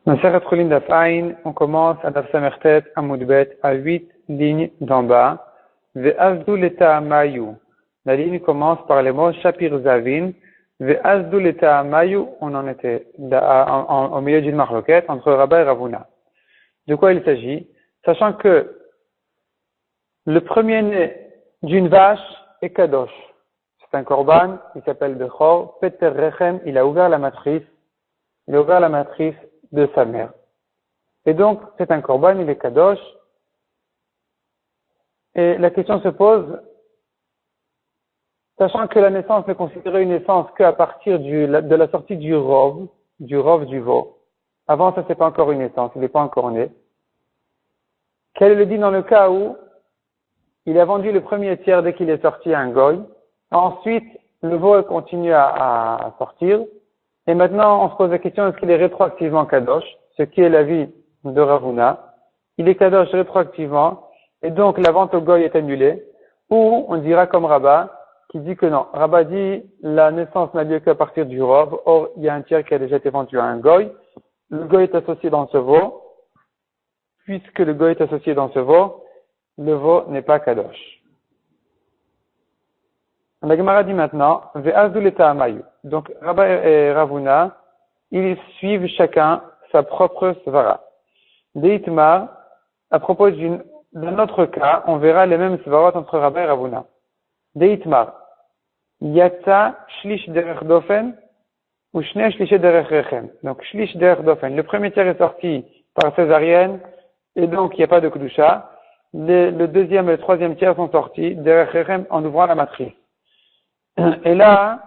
Dans Masechet Chulin Daf Ayin, on commence à Daf Samertet Amud Bet à 8 lignes d'en bas. Ve'azdu leta'amayu. La ligne commence par les mots Shapir Zavin. Ve'azdu leta'amayu, on en était au milieu d'une marloquette entre Rabba et Ravuna. De quoi il s'agit? Sachant que le premier-né d'une vache est Kadosh. C'est un korban, il s'appelle Bechor, Peter Rechem, il a ouvert la matrice de sa mère. Et donc, c'est un korban, il est Kadosh. Et la question se pose, sachant que la naissance n'est considérée une naissance qu'à partir de la sortie du rov du veau. Avant, ça c'est pas encore une naissance, il n'est pas encore né. Quel est le dit dans le cas où il a vendu le premier tiers dès qu'il est sorti à un goy. Ensuite, le veau continue à sortir. Et maintenant, on se pose la question, est-ce qu'il est rétroactivement kadosh? Ce qui est l'avis de Ravuna. Il est kadosh rétroactivement. Et donc, la vente au goy est annulée. Ou, on dira comme Rabba, qui dit que non. Rabba dit, la naissance n'a lieu qu'à partir du rov. Or, il y a un tiers qui a déjà été vendu à un goy. Le goy est associé dans ce veau. Puisque le goy est associé dans ce veau, le veau n'est pas kadosh. La Gemara dit maintenant, Ve'azdu leta'amayu. Donc, Rabba et Ravuna, ils suivent chacun sa propre svara. Deitmar, à propos d'un autre cas, on verra les mêmes svarot entre Rabba et Ravuna. Deitmar, Yatsa shlish derech dofen, ou shne shlish derech rechem. Donc, shlish derech dofen. Le premier tiers est sorti par césarienne, et donc il n'y a pas de kedusha. Le deuxième et le troisième tiers sont sortis derech rechem en ouvrant la matrice. Et là,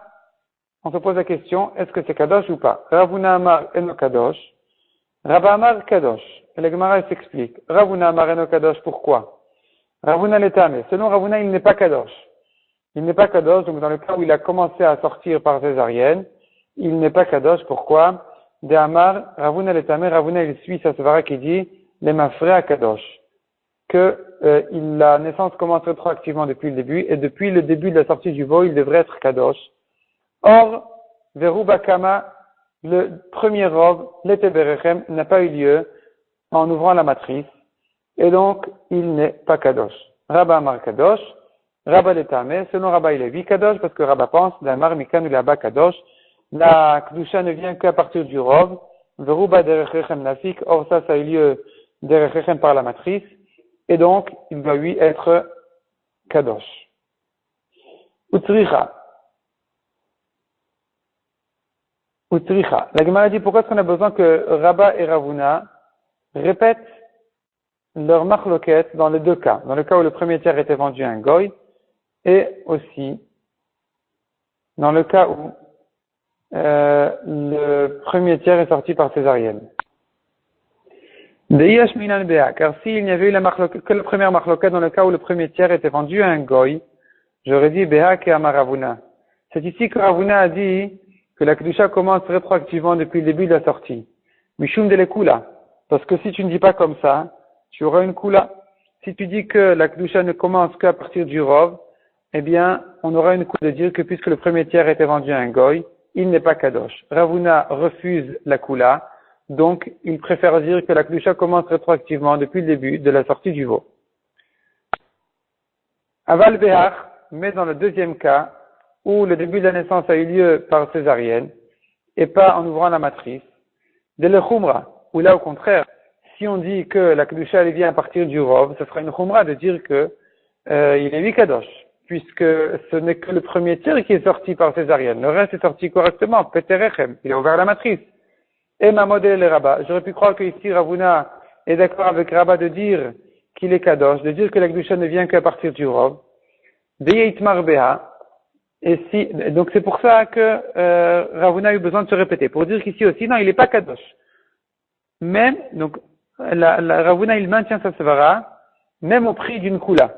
on se pose la question, est-ce que c'est kadosh ou pas? Ravuna Amar eno kadosh. Rabba Amar kadosh. Et la Gemara s'explique. Ravuna Amar eno kadosh, pourquoi? Ravuna letame. Selon Ravuna, il n'est pas kadosh. Il n'est pas kadosh, donc dans le cas où il a commencé à sortir par césarienne, il n'est pas kadosh, pourquoi? De Amar, Ravuna letame, Ravuna il suit sa svara qui dit, les mafrea kadosh. Que la naissance commence rétroactivement depuis le début, et depuis le début de la sortie du veau, il devrait être kadosh. Or, Veruba Kama, le premier rov, l'Eteberechem, n'a pas eu lieu en ouvrant la matrice, et donc il n'est pas kadosh. Rabba Amar kadosh, Rabba letame, selon Rabba il est oui kadosh, parce que Rabba pense, d'Amar Mikan ou là-bas kadosh, la Kedusha ne vient qu'à partir du rov, Veruba Derechem nafik, or ça a eu lieu Derechem par la matrice, et donc, il doit lui être kadosh. Utricha. La Gemara dit pourquoi est-ce qu'on a besoin que Rabba et Ravuna répètent leur marloquette dans les deux cas. Dans le cas où le premier tiers était vendu à un goy, et aussi dans le cas où le premier tiers est sorti par césarienne. Car s'il n'y avait eu que la première marloquette dans le cas où le premier tiers était vendu à un goy, j'aurais dit Beha ke Amar Ravuna. C'est ici que Ravuna a dit que la Kedusha commence rétroactivement depuis le début de la sortie. Mishum de lekula. Parce que si tu ne dis pas comme ça, tu auras une kula. Si tu dis que la Kedusha ne commence qu'à partir du rov, eh bien, on aura une kula de dire que puisque le premier tiers était vendu à un goy, il n'est pas kadosh. Ravuna refuse la kula. Donc, il préfère dire que la Kedusha commence rétroactivement depuis le début de la sortie du veau. Aval Behach, mais dans le deuxième cas, où le début de la naissance a eu lieu par césarienne, et pas en ouvrant la matrice, de le Khumra, où là au contraire, si on dit que la Kedusha elle vient à partir du rov, ce sera une Khumra de dire que il est Kadosh, puisque ce n'est que le premier tiers qui est sorti par césarienne. Le reste est sorti correctement, Peterechem, il a ouvert la matrice. Et ma modèle est Rabba. J'aurais pu croire que ici Ravuna est d'accord avec Rabba de dire qu'il est kadosh, de dire que la Kedusha ne vient qu'à partir du rov. Deyeitmar beha. Et si, donc c'est pour ça que Ravuna a eu besoin de se répéter, pour dire qu'ici aussi, non, il n'est pas kadosh. Même, donc, Ravuna il maintient sa svara, même au prix d'une kula.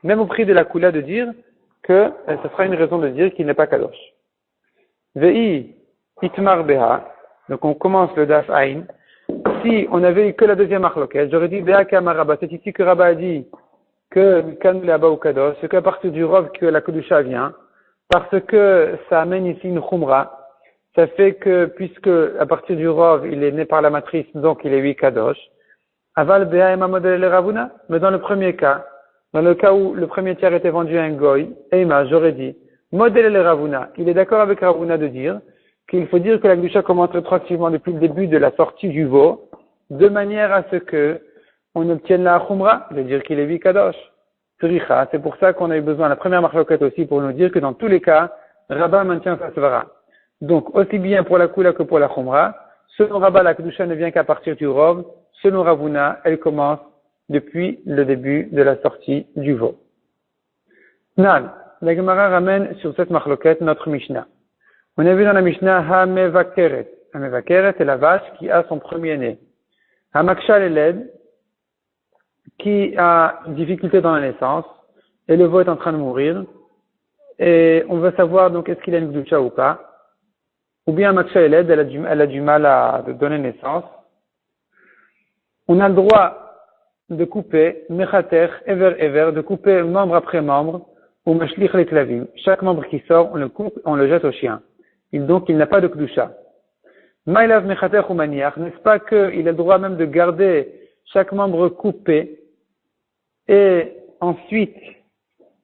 Même au prix de la kula de dire que ce sera une raison de dire qu'il n'est pas kadosh. Vei itmar beha. Donc on commence le Daf Ain. Si on avait eu que la deuxième marloquette, j'aurais dit Beha Kama Rabba. C'est ici que Rabba a dit que Mikan Laba ou Kadosh, c'est qu'à partir du rov que la Kedusha vient, parce que ça amène ici une Khumra. ça fait que, puisque à partir du Rov, il est né par la matrice, donc il est 8 Kadosh. Aval Bea Ema Model Ravuna. Mais dans le premier cas, dans le cas où le premier tiers était vendu à un Goy, Ema, j'aurais dit, Model Ravuna. Il est d'accord avec Ravuna de dire qu'il faut dire que la Gdusha commence rétroactivement depuis le début de la sortie du veau, de manière à ce que on obtienne la Khumra, de dire qu'il est 8 Kadosh. C'est pour ça qu'on a eu besoin de la première marloquette aussi pour nous dire que dans tous les cas, Rabbah maintient sa svara. Donc, aussi bien pour la Kula que pour la Khumra, selon Rabbah, la Kedusha ne vient qu'à partir du Rov, selon Ravuna, elle commence depuis le début de la sortie du veau. Nan, la Gemara ramène sur cette marloquette notre Mishnah. On a vu dans la Mishnah, Ha-mevakeret. Ha-mevakeret est la vache qui a son premier-né. Ha-makshal est l'aide, qui a difficulté dans la naissance, et le veau est en train de mourir, et on veut savoir donc est-ce qu'il a une gdusha ou pas, ou bien Maksha Eled, elle a du mal à donner naissance. On a le droit de couper, mechater, ever, de couper membre après membre, ou mashlich les klavim. Chaque membre qui sort, on le coupe, on le jette au chien. Donc il n'a pas de gdusha. Maïlav mechater ou maniach, n'est-ce pas qu'il a le droit même de garder chaque membre coupé, et ensuite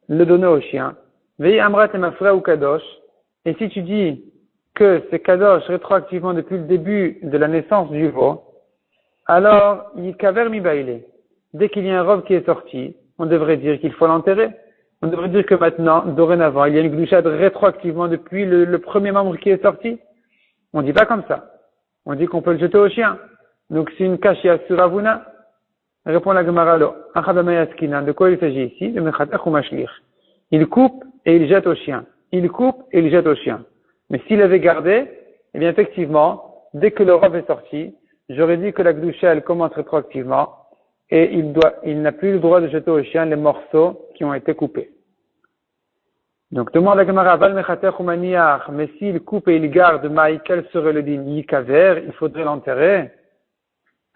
le donner au chien. Vei amrat et mafra ou kadosh. Et si tu dis que c'est kadosh rétroactivement depuis le début de la naissance du veau, alors yikaver mi baile. Dès qu'il y a un robe qui est sorti, on devrait dire qu'il faut l'enterrer. On devrait dire que maintenant, dorénavant, il y a une glouchade rétroactivement depuis le premier membre qui est sorti. On dit pas comme ça. On dit qu'on peut le jeter au chien. Donc c'est une kashia sur Ravuna. Répond la Gemara lo. De quoi il s'agit ici? De mechater ou mashlich. Il coupe et il jette au chien. Il coupe et il jette au chien. Mais s'il avait gardé, eh bien effectivement, dès que le robe est sorti, j'aurais dit que la gdusha elle commence rétroactivement et il n'a plus le droit de jeter au chien les morceaux qui ont été coupés. Donc demande à Gemara Val mechater ou maniach, mais s'il coupe et il garde maï, quel serait le din yikaver? Il faudrait l'enterrer.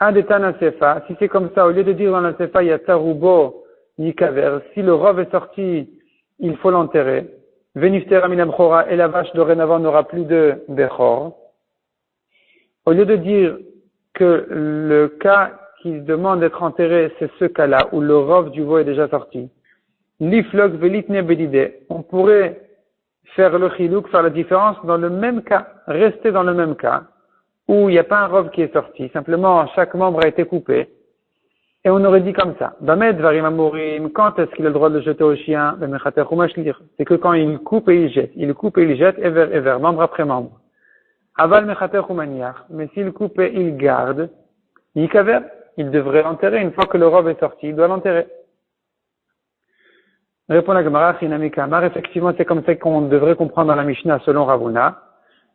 Un des Tana Sefa, si c'est comme ça, au lieu de dire dans la Sefa yatarubo yikaver, si le robe est sorti, il faut l'enterrer. Venifter aminam chora, et la vache dorénavant n'aura plus de bechor. Au lieu de dire que le cas qui demande d'être enterré, c'est ce cas-là, où le rov du veau est déjà sorti. L'iflok velitne bedide. On pourrait faire le chilouk, faire la différence dans le même cas, rester dans le même cas, où il n'y a pas un rov qui est sorti, simplement chaque membre a été coupé. Et on aurait dit comme ça. Bamed varim amorim, quand est-ce qu'il a le droit de le jeter au chien? C'est que quand il coupe et il jette. Il coupe et il jette, ever, membre après membre. Aval mechater ou maniach, mais s'il coupe et il garde, yikaver, il devrait l'enterrer. Une fois que le robe est sorti, il doit l'enterrer. Répond la Gemara, Chinami Kamar, effectivement c'est comme ça qu'on devrait comprendre dans la Mishnah selon Ravuna.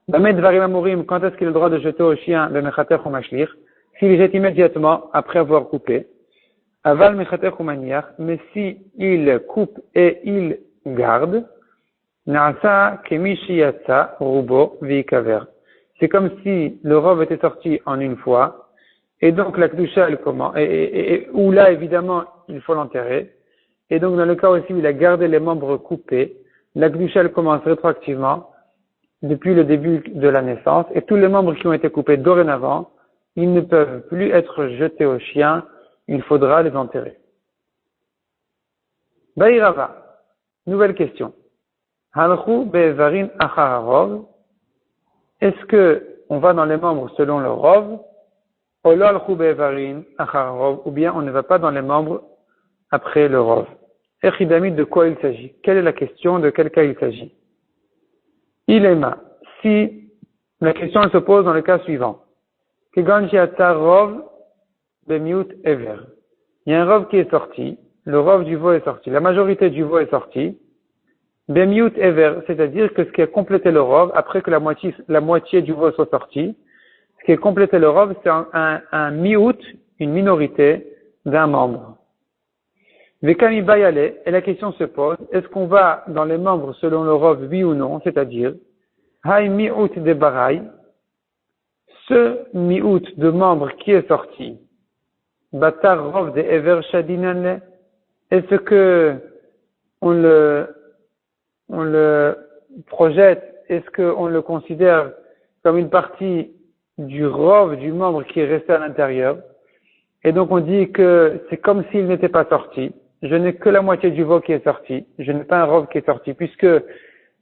Bamed varim amorim, quand est-ce qu'il a le droit de jeter au chien le mechater ou mashlich? S'il jette immédiatement après avoir coupé. Aval mechater ou maniach, mais si il coupe et il garde, na'asa kemishi yatsa rubo vikaver. C'est comme si le robe était sorti en une fois, et donc la kedusha elle commence, où là évidemment il faut l'enterrer, et donc dans le cas aussi où il a gardé les membres coupés, la kedusha elle commence rétroactivement depuis le début de la naissance, et tous les membres qui ont été coupés dorénavant, ils ne peuvent plus être jetés au chien, il faudra les enterrer. Baïrava, nouvelle question. Halchu be'evarin achar harov. Est-ce que on va dans les membres selon le rov, ou bien on ne va pas dans les membres après le rov? Echidami, de quoi il s'agit? Quelle est la question? De quel cas il s'agit? Ilema, si la question elle se pose dans le cas suivant. Kegon shiatzar rov bemiut ever. Il y a un rov qui est sorti, le rov du veau est sorti, la majorité du veau est sorti, bemiut ever, c'est-à-dire que ce qui a complété le rov, après que la moitié du veau soit sorti, ce qui a complété le rov, c'est un miut, une minorité d'un membre. Vekami bayale, et la question se pose, est-ce qu'on va dans les membres selon le rov, oui ou non, c'est-à-dire, hay miut de barai, ce miut de membre qui est sorti, batar rov de ever shadinane, est-ce que on le projette, est-ce qu'on le considère comme une partie du rov du membre qui est resté à l'intérieur. Et donc on dit que c'est comme s'il n'était pas sorti. Je n'ai que la moitié du veau qui est sorti. Je n'ai pas un rov qui est sorti, puisque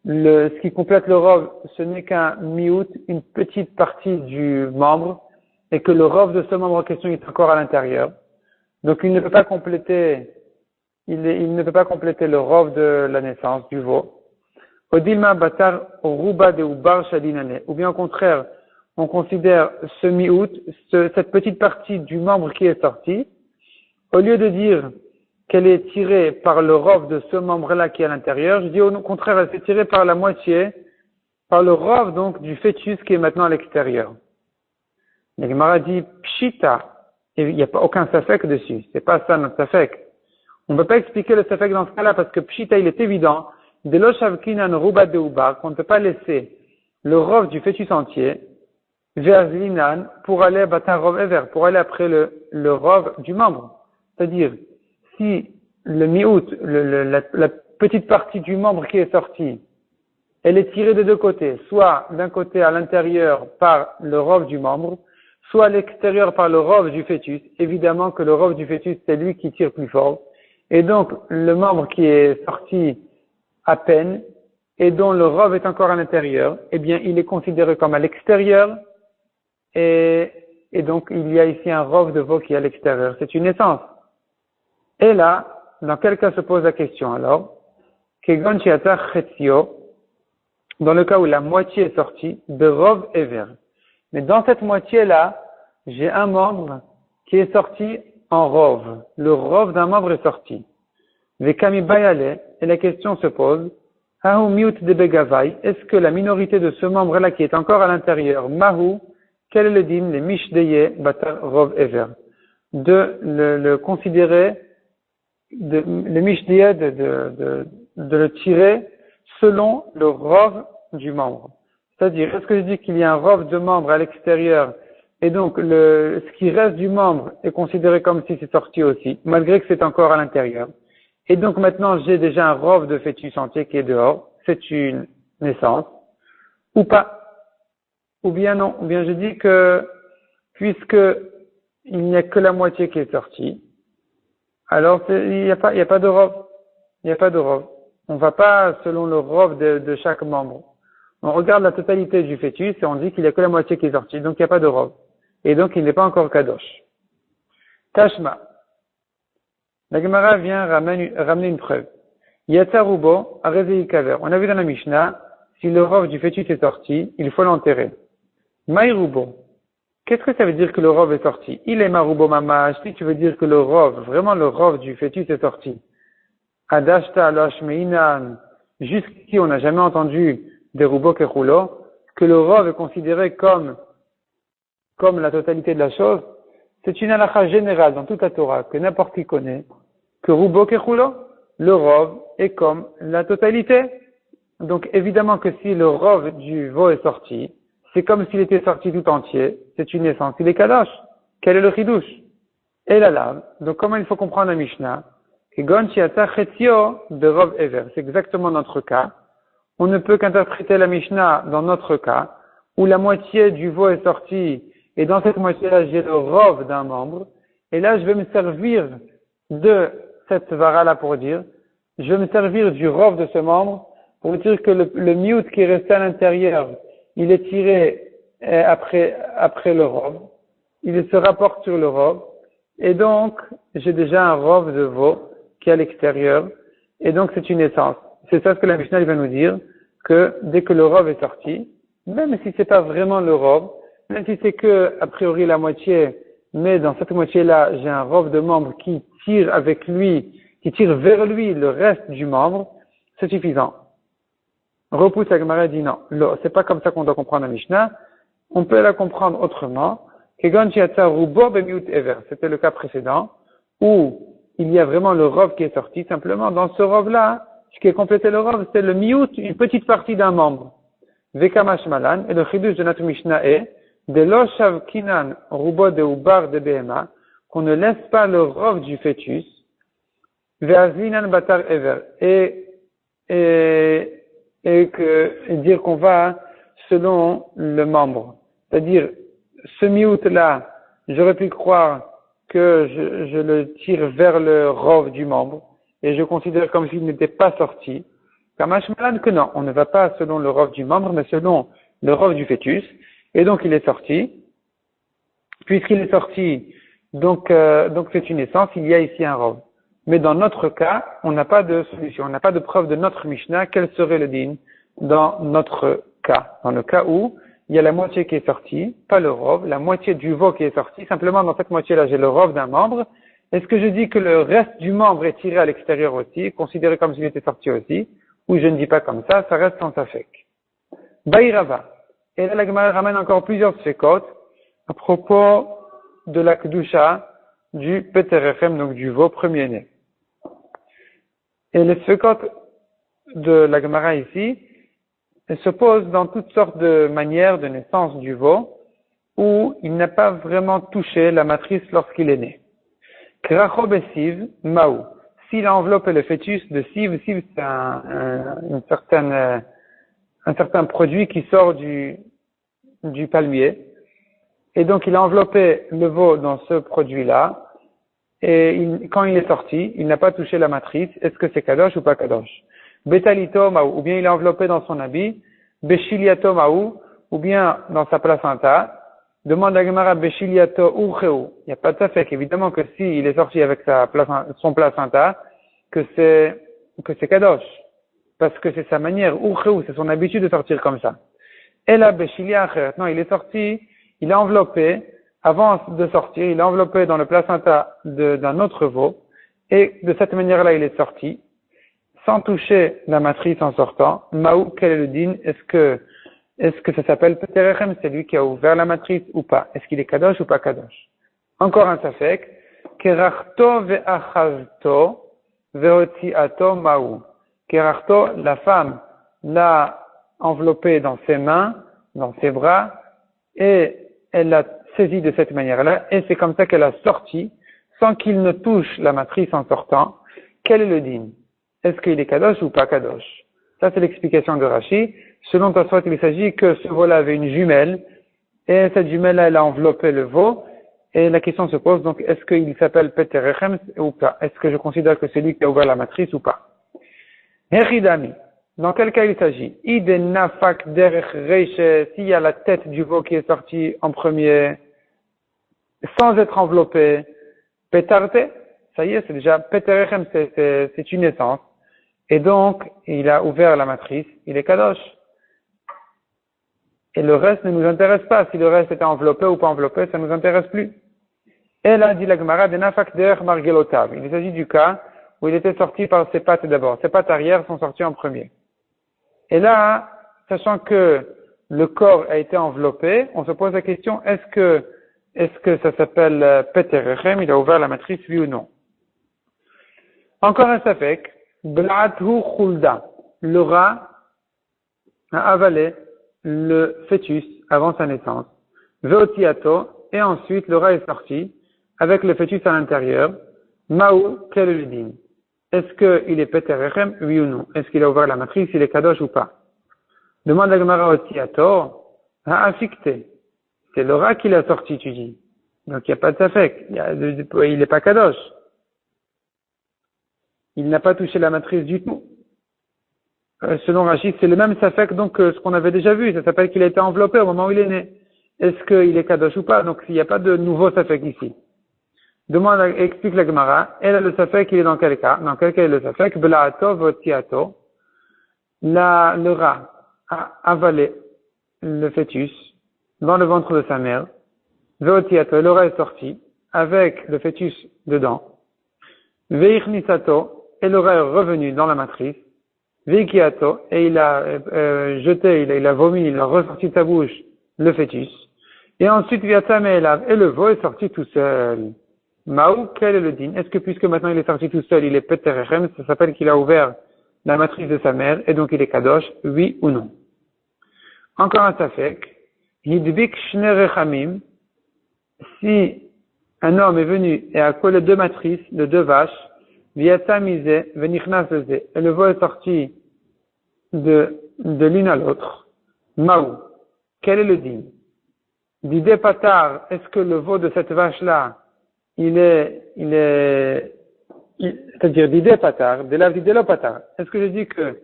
ce qui complète le rov, ce n'est qu'un miout, une petite partie du membre, et que le rov de ce membre en question est encore à l'intérieur. Donc il ne peut pas compléter, il ne peut pas compléter le rov de la naissance du veau. Odilma batar ruba de ubar shadinane. Ou bien au contraire, on considère ce miout, cette petite partie du membre qui est sorti, au lieu de dire qu'elle est tirée par le rov de ce membre-là qui est à l'intérieur, je dis au contraire, elle s'est tirée par la moitié, par le rov donc du fœtus qui est maintenant à l'extérieur. La Gemara dit pshita, et il n'y a pas aucun safek dessus, c'est pas ça notre safek. On ne peut pas expliquer le safek dans ce cas-là parce que pshita il est évident, de l'oshavkinan ruba de ubar, qu'on ne peut pas laisser le rov du fœtus entier, vers linan, pour aller batar rov ever, pour aller après le rov du membre. C'est-à-dire, si le miout, la petite partie du membre qui est sortie, elle est tirée de deux côtés, soit d'un côté à l'intérieur par le rov du membre, soit à l'extérieur par le rov du fœtus, évidemment que le rov du fœtus, c'est lui qui tire plus fort. Et donc, le membre qui est sorti à peine, et dont le rov est encore à l'intérieur, eh bien, il est considéré comme à l'extérieur, et donc, il y a ici un rov de veau qui est à l'extérieur. C'est une naissance. Et là, dans quel cas se pose la question alors? Kegon shiata chetzio, dans le cas où la moitié est sortie, de rov ever. Mais dans cette moitié-là, j'ai un membre qui est sorti en rov. Le rov d'un membre est sorti. Vekami bayale, et la question se pose, Ahu miut de begavai, est-ce que la minorité de ce membre-là qui est encore à l'intérieur, Mahu, quel est le din, les mishdeye batar rov ever? De le considérer, le mishdeye de le tirer selon le rov du membre. C'est-à-dire, est-ce que je dis qu'il y a un rov de membre à l'extérieur et donc ce qui reste du membre est considéré comme si c'est sorti aussi, malgré que c'est encore à l'intérieur. Et donc maintenant j'ai déjà un rov de fœtus entier qui est dehors, c'est une naissance, ou pas, ou bien non, ou bien je dis que puisque il n'y a que la moitié qui est sortie, alors il n'y a pas de rov, il n'y a pas de rov. On ne va pas selon le rov de chaque membre. On regarde la totalité du fœtus et on dit qu'il n'y a que la moitié qui est sortie, donc il n'y a pas de rov. Et donc il n'est pas encore kadosh. Tashma. La Gemara vient ramener une preuve. Yatsarubo, arezei kaver. On a vu dans la Mishnah, si le rov du fœtus est sorti, il faut l'enterrer. Maïrubo. Qu'est-ce que ça veut dire que le rov est sorti? Il est marubo mamash, si tu veux dire que le rov, vraiment le rov du fœtus est sorti. Adashta loshmeinan. Jusqu'ici, on n'a jamais entendu des rubo kechulo, que le rov est considéré comme la totalité de la chose. C'est une halakha générale dans toute la Torah, que n'importe qui connaît, que rubo kechulo, le rov est comme la totalité. Donc évidemment que si le rov du veau est sorti, c'est comme s'il était sorti tout entier, c'est une naissance, il est kadosh. Quel est le chidouche? Et la lave. Donc comment il faut comprendre la Mishnah? Kegon shiata chetzio de rov ever. C'est exactement notre cas. On ne peut qu'interpréter la Mishnah dans notre cas, où la moitié du veau est sortie, et dans cette moitié-là, j'ai le rov d'un membre, et là, je vais me servir de cette vara-là pour dire, je vais me servir du rov de ce membre, pour dire que le miout qui est resté à l'intérieur, il est tiré après le rov, il se rapporte sur le rov, et donc, j'ai déjà un rov de veau qui est à l'extérieur, et donc c'est une naissance. C'est ça ce que la Mishnah va nous dire, que dès que le rov est sorti, même si c'est pas vraiment le rov, même si c'est que, a priori, la moitié, mais dans cette moitié-là, j'ai un rov de membre qui tire avec lui, qui tire vers lui le reste du membre, c'est suffisant. Repousse la Gemara dit non. C'est pas comme ça qu'on doit comprendre la Mishnah. On peut la comprendre autrement. Kegon shiatsa rubo bemiut ever. C'était le cas précédent, où il y a vraiment le rov qui est sorti. Simplement, dans ce rov-là, ce qui est complété le rov, c'est le miout, une petite partie d'un membre. Vekamash malan, et le chidush de notre Mishnah est, de lo shavkinan rubo de ubar de behema, qu'on ne laisse pas le rov du fœtus, ve'azinan batar ever, et dire qu'on va selon le membre. C'est-à-dire, ce miout-là, j'aurais pu croire que je le tire vers le rov du membre, et je considère comme s'il n'était pas sorti. Kamash malade que non, on ne va pas selon le rov du membre, mais selon le rov du fœtus, et donc il est sorti. Puisqu'il est sorti, donc c'est une naissance, il y a ici un rov. Mais dans notre cas, on n'a pas de solution, on n'a pas de preuve de notre Mishnah, quel serait le din dans notre cas. Dans le cas où il y a la moitié qui est sortie, pas le rov, la moitié du veau qui est sorti, simplement dans cette moitié-là, j'ai le rov d'un membre. Est-ce que je dis que le reste du membre est tiré à l'extérieur aussi, considéré comme s'il était sorti aussi, ou je ne dis pas comme ça reste sans safek. Baïrava. Et là, la Gemara ramène encore plusieurs sfekot à propos de la kedusha du Peterechem, donc du veau premier-né. Et les sfekot de la Gemara ici, elles se posent dans toutes sortes de manières de naissance du veau, où il n'a pas vraiment touché la matrice lorsqu'il est né. Kracho besiv, maou. S'il a enveloppé le fœtus de siv, siv c'est un certain produit qui sort du palmier. Et donc il a enveloppé le veau dans ce produit-là, et quand il est sorti, il n'a pas touché la matrice. Est-ce que c'est kadosh ou pas kadosh? Betalito maou, ou bien il a enveloppé dans son habit, Beshiliato maou, ou bien dans sa placenta. Demande à Gemara Beshiliato urcheu. Il n'y a pas de safek, évidemment que si il est sorti avec son placenta, que c'est kadosh. Parce que c'est sa manière, urcheu, c'est son habitude de sortir comme ça. Et là, Beshilia achet, non, il est sorti, il a enveloppé, avant de sortir, il a enveloppé dans le placenta d'un autre veau, et de cette manière-là, il est sorti, sans toucher la matrice en sortant. Maou, quel est le din? Est-ce que ça s'appelle Peterechem? C'est lui qui a ouvert la matrice ou pas? Est-ce qu'il est kadosh ou pas kadosh? Encore un safek. Kerachto ve'achavto ve'otziato maou. Kerachto, la femme l'a enveloppé dans ses mains, dans ses bras, et elle l'a saisi de cette manière-là, et c'est comme ça qu'elle a sorti, sans qu'il ne touche la matrice en sortant. Quel est le din? Est-ce qu'il est kadosh ou pas kadosh? Ça, c'est l'explication de Rashi. Selon Tosfot, il s'agit que ce veau-là avait une jumelle, et cette jumelle-là, elle a enveloppé le veau, et la question se pose, donc, est-ce qu'il s'appelle Peterechem ou pas? Est-ce que je considère que c'est lui qui a ouvert la matrice ou pas? Heridami. Dans quel cas il s'agit? Idenafak derech reiche, s'il y a la tête du veau qui est sortie en premier, sans être enveloppé, Petarte, ça y est, c'est déjà Peterechem, c'est une naissance. Et donc, il a ouvert la matrice, il est kadosh. Et le reste ne nous intéresse pas. Si le reste était enveloppé ou pas enveloppé, ça ne nous intéresse plus. Et là, dit la Gemara, de nafak der margelotav. Il s'agit du cas où il était sorti par ses pattes d'abord. Ses pattes arrière sont sorties en premier. Et là, sachant que le corps a été enveloppé, on se pose la question, est-ce que ça s'appelle Peterechem? Il a ouvert la matrice, oui ou non? Encore un safek. Blathu khulda. Le rat a avalé le fœtus avant sa naissance. Veotiato. Et ensuite, le rat est sorti avec le fœtus à l'intérieur. Maou, quel est le din? Est-ce qu'il est Peterechem? Oui ou non? Est-ce qu'il a ouvert la matrice? Il est kadosh ou pas? Demande la Gemara Otiato. A affecté. C'est le rat qui l'a sorti, tu dis. Donc, il n'y a pas de safek. Il n'est pas kadosh. Il n'a pas touché la matrice du tout. Selon Rachid, c'est le même safek donc ce qu'on avait déjà vu. Ça s'appelle qu'il a été enveloppé au moment où il est né. Est-ce qu'il est kadosh ou pas? Donc il n'y a pas de nouveau safek ici. Explique la Gemara. Elle a le safek, il est dans quel cas? Dans quel cas est le safek? Blaato votiato. Le rat a avalé le fœtus dans le ventre de sa mère. Votiato, le rat est sorti avec le fœtus dedans. Veichnisato, et le rat est revenu dans la matrice. Veikiato, et il a jeté, il a vomi, il a ressorti de sa bouche le fœtus. Et ensuite, Viatamelav, et le veau est sorti tout seul. Maou, quel est le din? Est-ce que puisque maintenant il est sorti tout seul, il est Peterechem, ça s'appelle qu'il a ouvert la matrice de sa mère, et donc il est kadosh, oui ou non? Encore un safek. Hidbik shnerechamim, si un homme est venu et a collé deux matrices de deux vaches, Viatamize, venichnas, et le veau est sorti de l'une à l'autre. Maou. quel est le din? D'idée patar, est-ce que le veau de cette vache-là, c'est-à-dire d'idée patar, de la d'idée lo patar. Est-ce que je dis que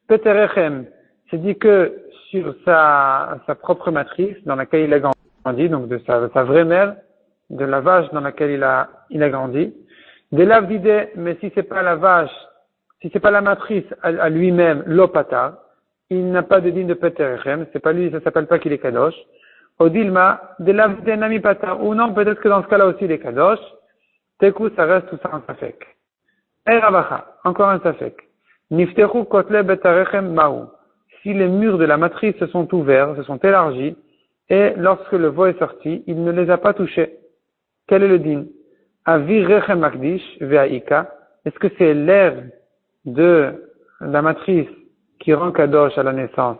Peterechem, c'est dit que sur sa propre matrice dans laquelle il a grandi, donc de sa vraie mère, de la vache dans laquelle il a grandi, de la d'idée, mais si c'est pas la vache, si c'est pas la matrice à lui-même, lo patar, il n'a pas de din de Peterechem, c'est pas lui, ça s'appelle pas qu'il est kadosh. Odilma, de la d'idée nami patar, ou non, peut-être que dans ce cas-là aussi il est kadosh. Tekou, ça reste tout ça en safek. Rabacha, encore un safek. Niftechu kotle betarechem maou. Si les murs de la matrice se sont ouverts, se sont élargis, et lorsque le veau est sorti, il ne les a pas touchés. Quel est le din? Avi rechem makdish ve'aika. Est-ce que c'est l'air de la matrice qui rend kadosh à la naissance?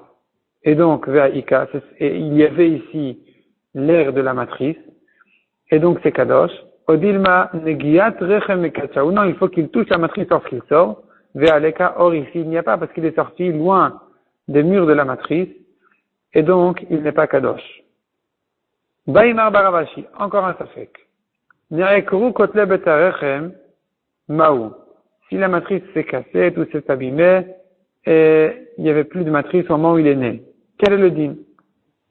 Et donc, ve'aika, il y avait ici l'air de la matrice, et donc c'est kadosh. Odilma negiat rechem mekacha. Ou non, il faut qu'il touche la matrice lorsqu'il sort. Ve'aleka, or ici il n'y a pas parce qu'il est sorti loin des murs de la matrice, et donc il n'est pas kadosh. Baimar baravashi, encore un safek. Ne'ekru kotle betarechem maou. Si la matrice s'est cassée, tout s'est abîmé, et il n'y avait plus de matrice au moment où il est né. Quel est le din?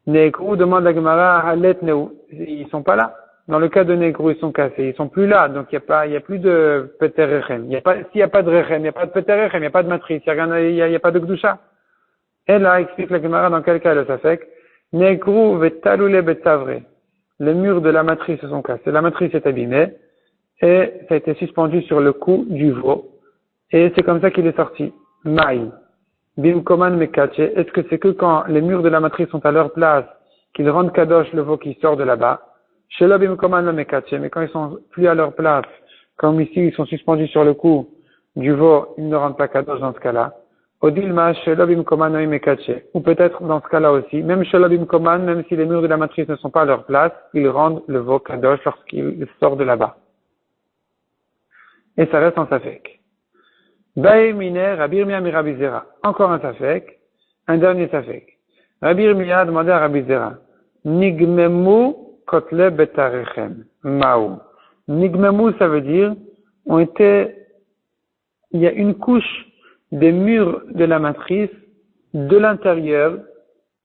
Ne'ekru demande à Gemara halet neu. Ils sont pas là. Dans le cas de Ne'ekru, ils sont cassés, ils sont plus là, donc il y a plus de Peterechem. S'il n'y a pas de Rechem, il n'y a pas de Peterechem, il n'y a pas de matrice, il n'y a pas de Gdusha. Et là, explique la Gemara dans quel cas le Safek. Ne'ekru vetaloule betavre. Les murs de la matrice se sont cassés, la matrice est abîmée, et ça a été suspendu sur le cou du veau, et c'est comme ça qu'il est sorti. Maï. Bimkoman mekache. Est-ce que c'est que quand les murs de la matrice sont à leur place, qu'ils rendent kadosh le veau qui sort de là-bas? Shelo bimkoman lo mekache. Mais quand ils sont plus à leur place, comme ici, ils sont suspendus sur le cou du veau, ils ne rendent pas kadosh dans ce cas-là. Odilma shelo bimkoman lo mekache. Ou peut-être dans ce cas-là aussi, même shelo bimkoman, même si les murs de la matrice ne sont pas à leur place, ils rendent le veau kadosh lorsqu'il sort de là-bas. Et ça reste en safek. Bae miner Rabbi Yirmiyah mi Rabbi Zera. Encore un safek, un dernier safek. Rabbi Yirmiyah a demandé à Rabbi Zera, Nigmemu kotle betarechem maou. Nigmemu, ça veut dire, il y a une couche des murs de la matrice de l'intérieur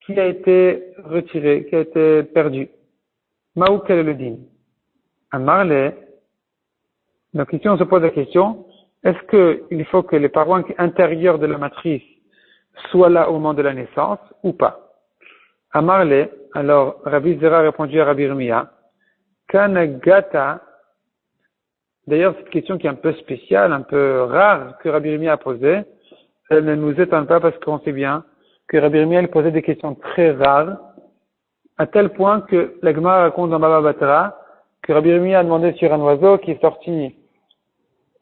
qui a été retirée, qui a été perdue. Maou, quel est le din? Amarle. Donc ici, on se pose la question, est-ce qu'il faut que les parois intérieures de la matrice soient là au moment de la naissance ou pas? Amarle, alors Rabbi Zera a répondu à Rabbi Yirmiyah, Kanagata, d'ailleurs cette question qui est un peu spéciale, un peu rare que Rabbi Yirmiyah a posée, elle ne nous étonne pas parce qu'on sait bien que Rabbi Yirmiyah posait des questions très rares, à tel point que la Gemara raconte dans Baba Batra que Rabbi Yirmiyah a demandé sur un oiseau qui est sorti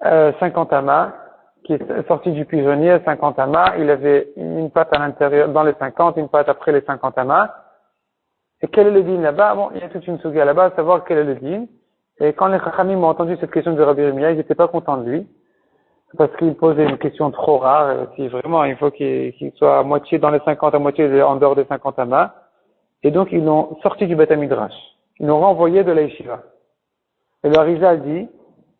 50 amas, qui est sorti du pigeonnier à 50 amas, il avait une patte à l'intérieur, dans les 50, une patte après les 50 amas. Et quel est le din là-bas? Bon, il y a toute une souga là-bas à savoir quel est le din. Et quand les Chachamim ont entendu cette question de Rabbi Yirmiyah, ils n'étaient pas contents de lui, parce qu'il posait une question trop rare, si vraiment il faut qu'il soit à moitié dans les 50, à moitié en dehors des 50 amas. Et donc ils l'ont sorti du Beth Midrash. Ils l'ont renvoyé de la yeshiva. Et le Harizal dit,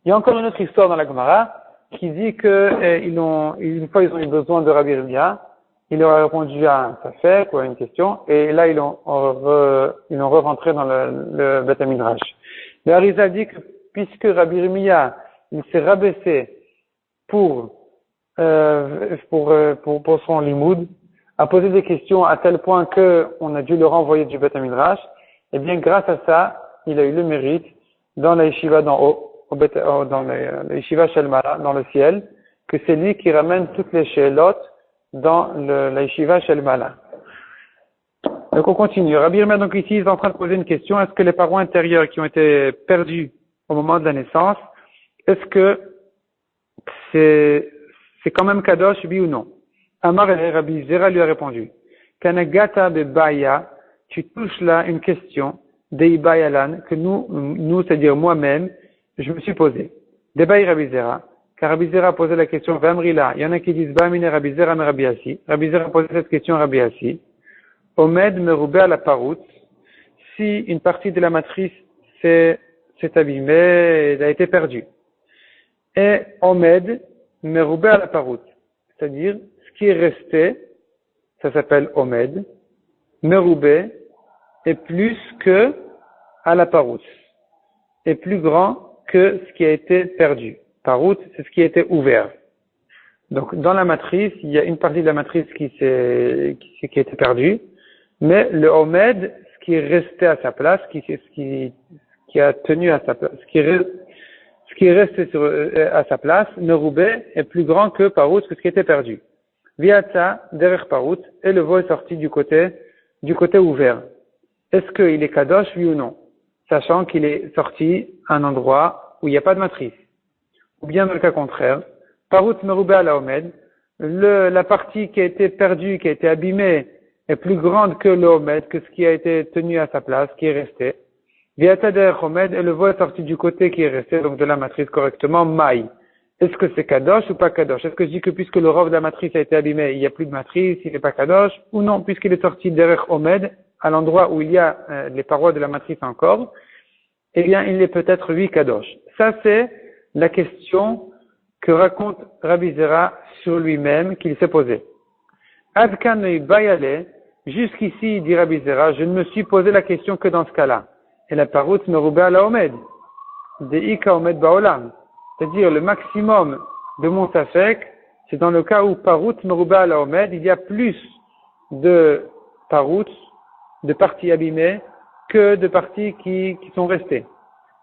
il y a encore une autre histoire dans la Gemara qui dit que une fois ils ont eu besoin de Rabbi Yirmiyah, il leur a répondu à un safek ou à une question, et là ils ont re-rentré dans le Beth Midrash. Le Harizal dit que puisque Rabbi Yirmiyah il s'est rabaissé pour son limoud, a posé des questions à tel point que on a dû le renvoyer du Beth Midrash, et bien grâce à ça, il a eu le mérite dans la yeshiva d'en haut, dans la yeshiva Shelmala, dans le ciel, que c'est lui qui ramène toutes les she'elot dans la yeshiva Shelmala. Donc on continue. Rabbi Yirmiyah, donc ici, il est en train de poser une question. Est-ce que les parois intérieures qui ont été perdues au moment de la naissance, est-ce que c'est quand même kadosh, oui ou non? Amar et Rabbi Zera lui a répondu. Kanagata bebaya, tu touches là une question, deibayalan, que nous, c'est-à-dire moi-même, je me suis posé. Debaï Rabbi Zera, car Rabbi Zera a posé la question, Vamrila, il y en a qui disent, Bamine Rabbi Zera, mais Rabbi Assi. Rabbi Zera a posé cette question à Rabbi Assi. Omed meroubé à la parout. Si une partie de la matrice s'est abîmée, elle a été perdue. Et Omed meroubé à la parout. C'est-à-dire, ce qui est resté, ça s'appelle Omed. Meroubé est plus que à la parout. Est plus grand que ce qui a été perdu. Parout, c'est ce qui a été ouvert. Donc, dans la matrice, il y a une partie de la matrice qui a été perdue, mais le Omed, ce qui est resté à sa place, qui a tenu à sa place, ce qui est resté à sa place, Meroubé, est plus grand que Parout, que ce qui était perdu. Viata, derrière Parout, et le veau est sorti du côté ouvert. Est-ce qu'il est Kadosh, oui ou non? Sachant qu'il est sorti à un endroit où il n'y a pas de matrice. Ou bien dans le cas contraire, Parout Meroubé à la Omed, la partie qui a été perdue, qui a été abîmée, est plus grande que le Omed, que ce qui a été tenu à sa place, qui est resté. Viata derrière Omed, et le veau est sorti du côté qui est resté, donc de la matrice correctement, Maï. Est-ce que c'est Kadosh ou pas Kadosh? Est-ce que je dis que puisque le rov de la matrice a été abîmé, il n'y a plus de matrice, il n'est pas Kadosh? Ou non, puisqu'il est sorti derrière Omed, à l'endroit où il y a les parois de la matrice encore, eh bien, il est peut-être oui Kadosh. Ça, c'est la question que raconte Rabbi Zera sur lui-même qu'il s'est posée. Adkan Bayale, jusqu'ici, dit Rabbi Zera, je ne me suis posé la question que dans ce cas-là. Et la parout meroubé à la Omed. Deika Omed Baolam. C'est-à-dire, le maximum de mon safek, c'est dans le cas où parout meroubé à la Omed, il y a plus de parout, de parties abîmées, que de parties qui sont restées.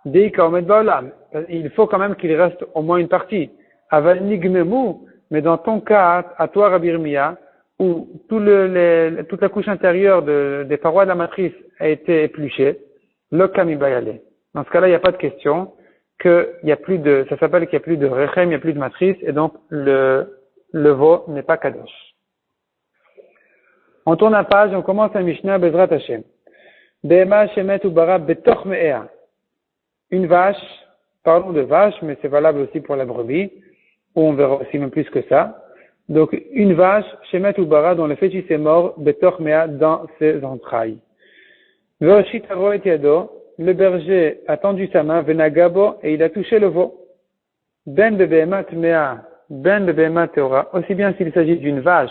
Deika Omed Baolam. Il faut quand même qu'il reste au moins une partie. Aval nigmemu, mais dans ton cas, à toi, Rabbi Yirmiyah, où toute la couche intérieure des parois de la matrice a été épluchée, le kami bayale. Dans ce cas-là, il n'y a pas de question ça s'appelle qu'il n'y a plus de rechem, il n'y a plus de matrice, et donc le veau n'est pas kadosh. On tourne la page, on commence à Mishnah Bezrat Hashem. Behema shemet ubara betoch me'ea. Une vache, parlons de vache, mais c'est valable aussi pour la brebis, où on verra aussi même plus que ça. Donc, une vache, shemet ubara, dont le fœtus est mort, betoch me'ea, dans ses entrailles. Veoshit haro et yado, le berger a tendu sa main, venagabo, et il a touché le veau. Ben bebehema tmea, ben bebehema teora, aussi bien s'il s'agit d'une vache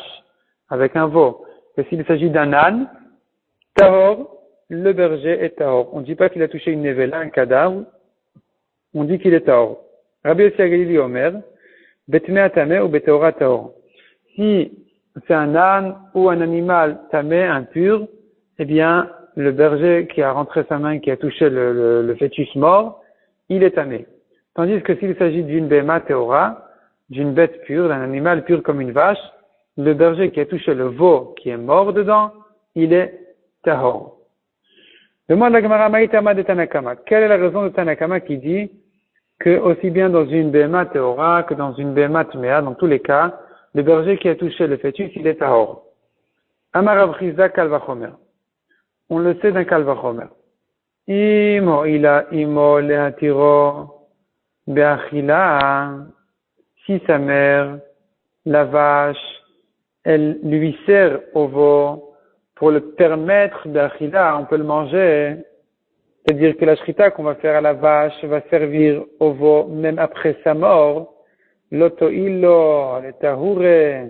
avec un veau, que s'il s'agit d'un âne, tahor, le berger est tahor. On ne dit pas qu'il a touché une nevela, un cadavre, on dit qu'il est tahor. Rabbi Yossi Agalili Omer, betmea tameh ou beteora tahor. Si c'est un âne ou un animal tameh, impur, eh bien, le berger qui a rentré sa main, qui a touché le fœtus mort, il est tamé. Tandis que s'il s'agit d'une béma théora, d'une bête pure, d'un animal pur comme une vache, le berger qui a touché le veau qui est mort dedans, il est tahor. Demande la Gemara Maïtama de Tanakama. Quelle est la raison de Tanakama qui dit que aussi bien dans une béma théora que dans une béma tméa, dans tous les cas, le berger qui a touché le fœtus, il est tahor. Amarav Chizda Kalvachomer. On le sait d'un Kalvachomer. Imo lehatiro beachila. Si sa mère, la vache, elle lui sert au veau pour le permettre d'achila, on peut le manger. C'est-à-dire que la shrita qu'on va faire à la vache va servir au veau même après sa mort. Loto illo, le tahure,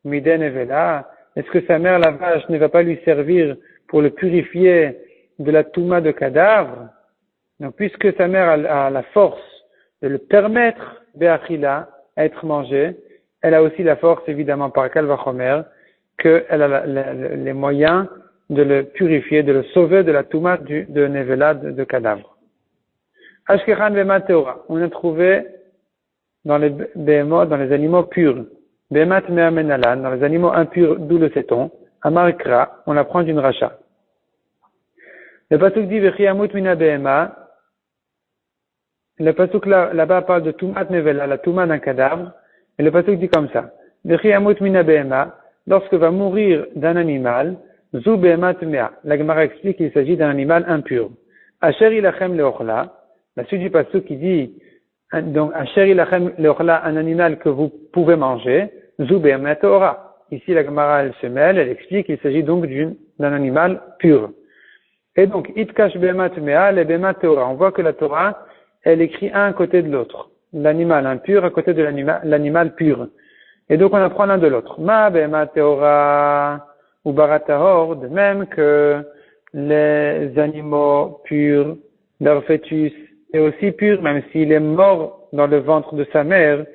miden evela. Est-ce que sa mère, la vache, ne va pas lui servir pour le purifier de la touma de cadavre? Donc, puisque sa mère a la force de le permettre, be'achila, à être mangé, elle a aussi la force, évidemment, par Kalvachomer, qu'elle a les moyens de le purifier, de le sauver de la touma de nevela de cadavre. Ashkechan bema teora. On a trouvé dans les béhémoth, dans les animaux purs. Behemat mea menalan, dans les animaux impurs, d'où le sait-on. Amarkra, on apprend d'une racha. Le pasuk dit Vechiyamut mina behema. Le pasuk là-bas parle de Tumat nevela, la Touma d'un cadavre. Et le pasuk dit comme ça. Vechiyamut mina behema, lorsque va mourir d'un animal, Zu behemat mea. La Gemara explique qu'il s'agit d'un animal impur. Asher ilachem leochla. La suite du pasuk qui dit, donc, Asher ilachem leochla, un animal que vous pouvez manger. Zu behemat ora. Ici, la Gemara, elle se mêle, elle explique qu'il s'agit donc d'une d'un animal pur. Et donc, itkash behemat mea, le behemat teora. On voit que la Torah, elle écrit un à côté de l'autre. L'animal impur à côté de l'animal pur. Et donc, on apprend l'un de l'autre. Ma behemat teora ou baratahor, de même que les animaux purs, leur fœtus est aussi pur, même s'il est mort dans le ventre de sa mère.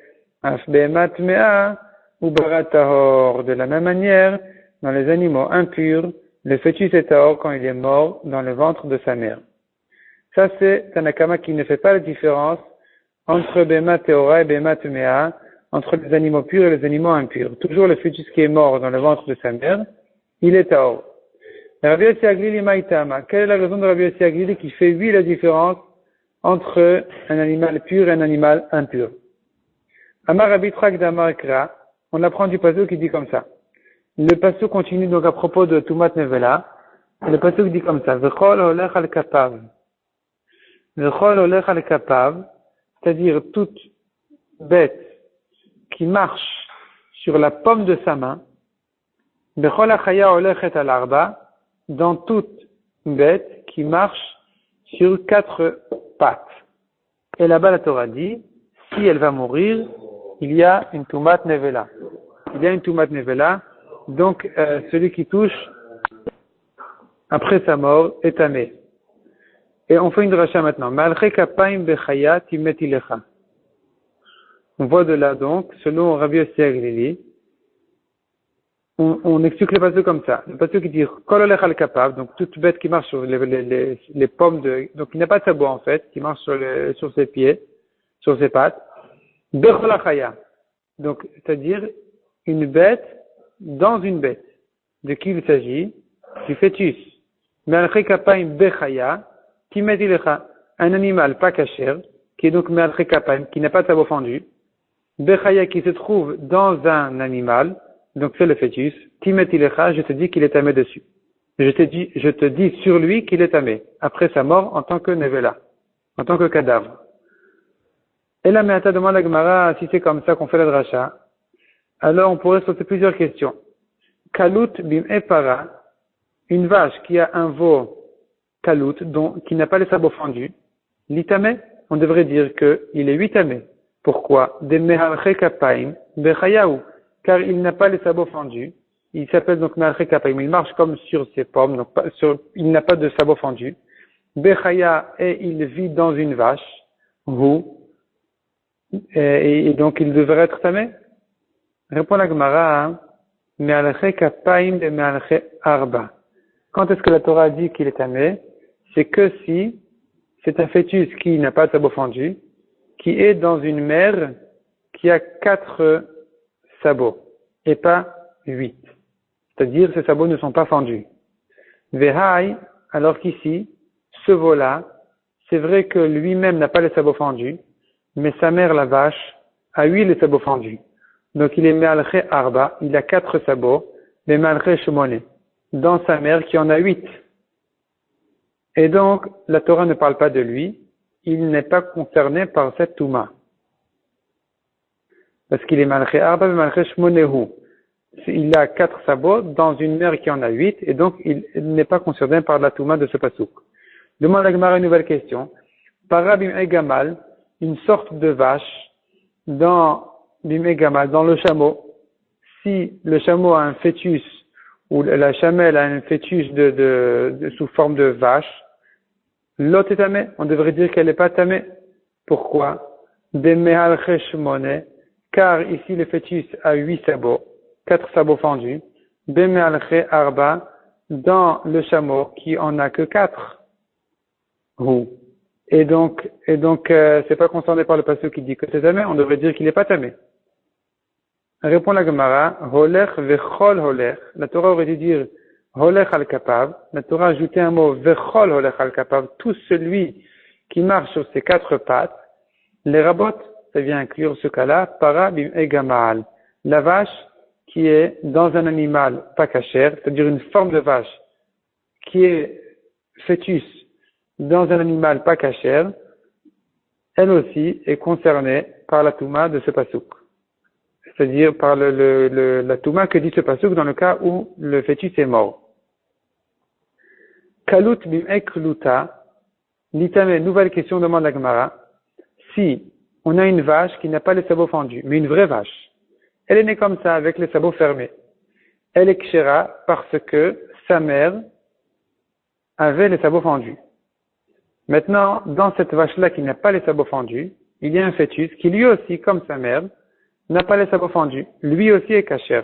Af behemat mea ou baratahor. De la même manière, dans les animaux impurs, le fœtus est tahor quand il est mort dans le ventre de sa mère. Ça, c'est un akama qui ne fait pas la différence entre behemat teora et behemat mea, entre les animaux purs et les animaux impurs. Toujours le fœtus qui est mort dans le ventre de sa mère, il est tahor. Rabbi Yossi Aglili Maïtama. Quelle est la raison de Rabbi Yossi Aglili qui fait, lui, la différence entre un animal pur et un animal impur? Amar Rabbi Trak d'Amar Kra, on apprend du pasuk qui dit comme ça. Le pasuk continue donc à propos de Tumat Nevela. Le pasuk dit comme ça. V'chol olech al kapav. V'chol olech al kapav, c'est-à-dire toute bête qui marche sur la paume de sa main. V'chol achaya olechet al arba, dans toute bête qui marche sur 4 pattes. Et là-bas, la Torah dit, si elle va mourir, il y a une Tumat Nevela. Il y a une Tumat Nevela, donc celui qui touche après sa mort est tamé. Et on fait une dracha maintenant. Malche kapaim bechaya timet ilecha. On voit de là donc, selon Rabbi Yossi Aglili, on explique le passage comme ça. Le passage qui dit Kol olech al kapav, donc toute bête qui marche sur les pommes de, donc il n'a pas de sabot en fait, qui marche sur ses pieds, sur ses pattes. Bechol achaya, donc c'est-à-dire une bête dans une bête. De qui il s'agit? Du fœtus. Me'alche kapaim bechaya, timet ilecha, un animal pas kasher, qui est donc me'alche kapaim, qui n'a pas de sabot fendu, bechaya qui se trouve dans un animal. Donc c'est le fœtus. Timet ilecha, je te dis qu'il est tamé dessus. Je te dis sur lui qu'il est tamé, après sa mort en tant que nevela, en tant que cadavre. Et là, Meata demande à Gemara si c'est comme ça qu'on fait la dracha. Alors on pourrait se poser plusieurs questions. Kalut bim epara, une vache qui a un veau kalut, qui n'a pas les sabots fendus, l'itamé, on devrait dire qu'il est huitamé. Pourquoi? De mehalche kapaim bechayahu. Car il n'a pas les sabots fendus. Il s'appelle donc Me'alche Kapaim. Il marche comme sur ses pommes, donc il n'a pas de sabots fendus. Bechaya, et il vit dans une vache. Et donc il devrait être tamé. Répond la Gemara, Me'alche Kapaim de Me'alche Arba. Quand est-ce que la Torah dit qu'il est tamé? C'est que si c'est un fœtus qui n'a pas de sabots fendus, qui est dans une mère qui a 4 sabots, et pas 8. C'est-à-dire, ces sabots ne sont pas fendus. Vehai, alors qu'ici, ce veau-là, c'est vrai que lui-même n'a pas les sabots fendus, mais sa mère, la vache, a 8 les sabots fendus. Donc il est me'alche arba, il a 4 sabots, mais me'alche shemone, dans sa mère qui en a 8. Et donc, la Torah ne parle pas de lui, il n'est pas concerné par cette touma. Parce qu'il est malché arba, malché shmonehu. Il a 4 sabots dans une mère qui en a 8, et donc il n'est pas concerné par la touma de ce pasouk. Demande à Gemara une nouvelle question. Para bim'e gamal, une sorte de vache, dans bim'e gamal, dans le chameau. Si le chameau a un fœtus, ou la chamelle a un fœtus sous forme de vache, l'autre est tamé. On devrait dire qu'elle n'est pas tamée. Pourquoi? De mehalche shmone, car ici le fœtus a 8 sabots, 4 sabots fendus, bemealche arba, dans le chameau qui en a que 4. Et donc, c'est pas concerné par le passage qui dit que c'est tamé, on devrait dire qu'il n'est pas tamé. Répond la Gemara, holech vechol holech, la Torah aurait dû dire holech al kapav, la Torah a ajouté un mot vechol holech al kapav, tout celui qui marche sur ses 4 pattes, les rabotes, ça vient inclure ce cas-là, para bim egamal, la vache qui est dans un animal pas kasher, c'est-à-dire une forme de vache qui est fœtus dans un animal pas kasher, elle aussi est concernée par la touma de ce pasouk. C'est-à-dire par la touma que dit ce pasouk dans le cas où le fœtus est mort. Kalut bim'ek luta, l'itame, nouvelle question, demande la Gemara. Si on a une vache qui n'a pas les sabots fendus, mais une vraie vache, elle est née comme ça, avec les sabots fermés. Elle est kshera parce que sa mère avait les sabots fendus. Maintenant, dans cette vache-là qui n'a pas les sabots fendus, il y a un fœtus qui lui aussi, comme sa mère, n'a pas les sabots fendus. Lui aussi est kasher.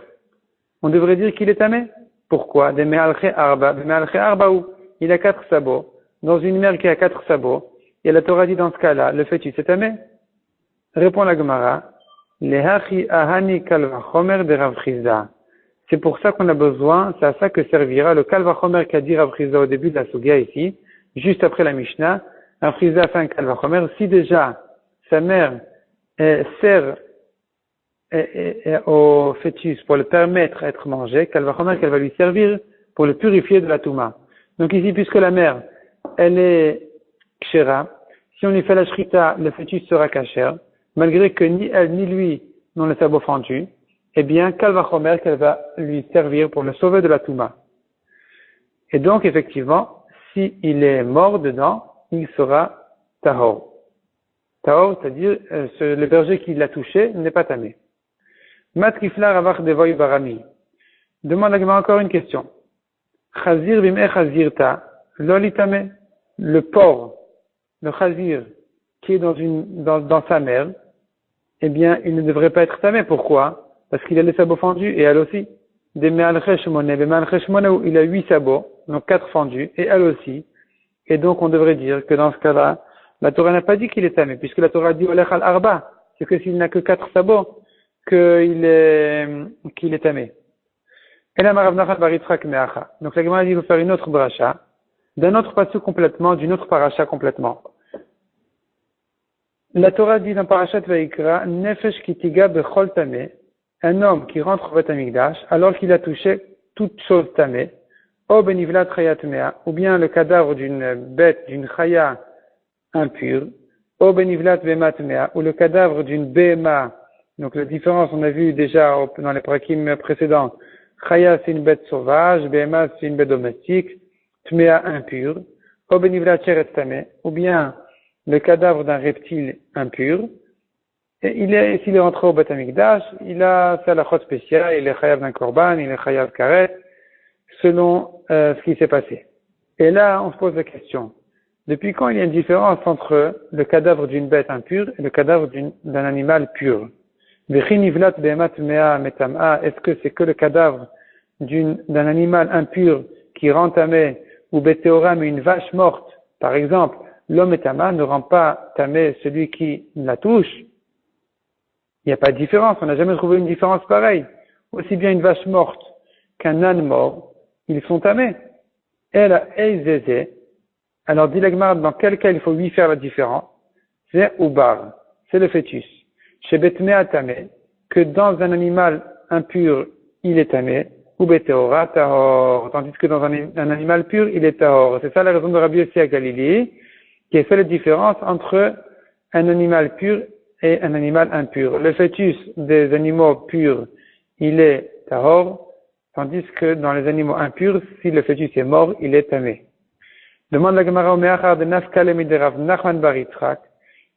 On devrait dire qu'il est tamé. Pourquoi? Des me'alche arba où il a 4 sabots. Dans une mère qui a 4 sabots, et la Torah dit dans ce cas-là, le fœtus est tamé. Répond la Gemara, Lehachi ahani kalva chomer de Rav Chizda. C'est pour ça qu'on a besoin, c'est à ça que servira le kalva chomer qu'a dit Rav Chizda au début de la Sugia ici, juste après la Mishnah. Rav Chizda a fait un kalva chomer. Si déjà sa mère sert au fœtus pour le permettre d'être mangé, kalva chomer qu'elle va lui servir pour le purifier de la touma. Donc ici, puisque la mère, elle est kshera, si on lui fait la shrita, le fœtus sera kasher, malgré que ni elle ni lui n'ont le sabot fendu, eh bien, kalva chomer qu'elle va lui servir pour le sauver de la touma. Et donc, effectivement, si il est mort dedans, il sera tahor. Tahor, c'est-à-dire, le berger qui l'a touché n'est pas tamé. Matrifla ravach devoy barami. Demande à Gemara encore une question. Chazir bim'e chazirta, lolitame. Le porc, le chazir, qui est dans sa mère, eh bien, il ne devrait pas être tamé. Pourquoi? Parce qu'il a les sabots fendus, et elle aussi. Des me'alche shmone, il a 8 sabots, donc 4 fendus, et elle aussi. Et donc, on devrait dire que dans ce cas-là, la Torah n'a pas dit qu'il est tamé, puisque la Torah dit olech al arba, c'est que s'il n'a que 4 sabots, qu'il est tamé. Et là, Rav Nachman bar Yitzchak me'acha. Donc, la Gemara dit, il faut faire une autre bracha, d'un autre passage complètement, d'une autre paracha complètement. La Torah dit dans Parashat Vayikra, Nefesh kitiga bechol tamé, un homme qui rentre au Beth Amikdash, alors qu'il a touché toute chose tamé, o benivlat chayat mea, ou bien le cadavre d'une bête, d'une chaya impure, o benivlat bemat mea, ou le cadavre d'une bema. Donc la différence, on a vu déjà dans les prakim précédents, chaya c'est une bête sauvage, bema c'est une bête domestique, tmea impure, o benivlat cheret tamé, ou bien le cadavre d'un reptile impur, et s'il est rentré au Beth Amikdash, il a fait la chod spéciale, il est chayav d'un korban, il est chayav karet, selon ce qui s'est passé. Et là, on se pose la question, depuis quand il y a une différence entre le cadavre d'une bête impure et le cadavre d'un animal pur? Est-ce que c'est que le cadavre d'un animal impur qui rend tamé, ou betéora, mais une vache morte, par exemple, l'homme et tama ne rend pas tamé celui qui la touche? Il n'y a pas de différence, on n'a jamais trouvé une différence pareille. Aussi bien une vache morte qu'un âne mort, ils sont tamés. Elle a zézé. Alors dit la Gemara, dans quel cas il faut lui faire la différence? C'est Ubar, c'est le fœtus. Chez Betmea tamé, que dans un animal impur, il est tamé, ou Beteora tahor, tandis que dans un animal pur, il est tahor. C'est ça la raison de Rabbi Yossi à Galilée, qui a fait la différence entre un animal pur et un animal impur. Le fœtus des animaux purs, il est tahor, tandis que dans les animaux impurs, si le fœtus est mort, il est tamé. Demande la Gemara au Meachar de Nafkalemi de Rav Nachman bar Yitzchak.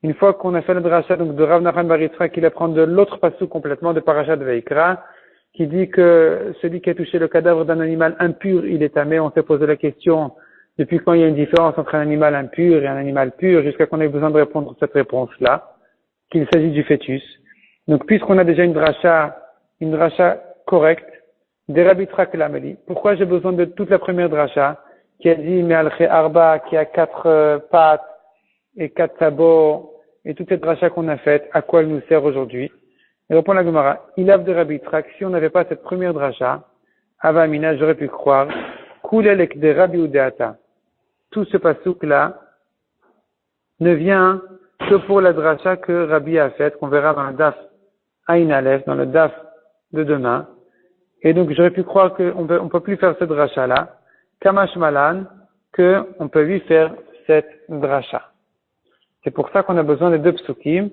Une fois qu'on a fait le drachat donc de Rav Nachman bar Yitzchak, il apprend de l'autre passage complètement de Parashat Vayikra, qui dit que celui qui a touché le cadavre d'un animal impur, il est tamé. On s'est posé la question, depuis quand il y a une différence entre un animal impur et un animal pur, jusqu'à qu'on ait besoin de répondre à cette réponse-là, qu'il s'agit du fœtus. Donc, puisqu'on a déjà une dracha correcte, des Rabbi Yitzchak Lameli, pourquoi j'ai besoin de toute la première dracha, qui a dit Me'alche Arba, qui a 4 pattes et 4 sabots, et toute cette dracha qu'on a faite, à quoi elle nous sert aujourd'hui? Et répond la Gemara, Ilav de Rabbi Yitzchak, si on n'avait pas cette première dracha, Avamina, j'aurais pu croire, Kulelek de Rabbi Udeata. Tout ce pasouk-là ne vient que pour la dracha que Rabbi a faite, qu'on verra dans le daf Ain Aleph, dans le daf de demain. Et donc, j'aurais pu croire qu'on peut plus faire cette dracha-là, Kamash Malan, qu'on peut lui faire cette dracha. C'est pour ça qu'on a besoin des 2 psukim,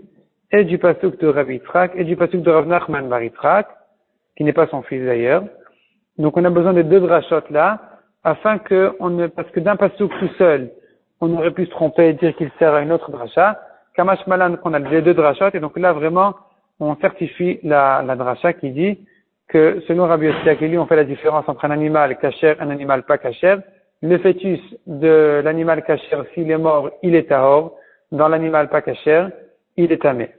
et du pasuk de Rabbi Yitzchak, et du pasuk de Rav Nachman bar Yitzchak, qui n'est pas son fils d'ailleurs. Donc, on a besoin des 2 drachot là, afin que parce que d'un pasouk tout seul, on aurait pu se tromper et dire qu'il sert à une autre dracha. Kamash Malan, qu'on a les deux drachot, et donc là vraiment, on certifie la dracha qui dit que selon Rabbi Yossi Akeli, on fait la différence entre un animal kasher et un animal pas kasher. Le fœtus de l'animal kasher, s'il est mort, il est tahor. Dans l'animal pas kasher, il est tamé.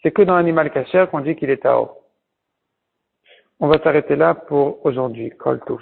C'est que dans l'animal kasher qu'on dit qu'il est tahor. On va s'arrêter là pour aujourd'hui. Kol Tov.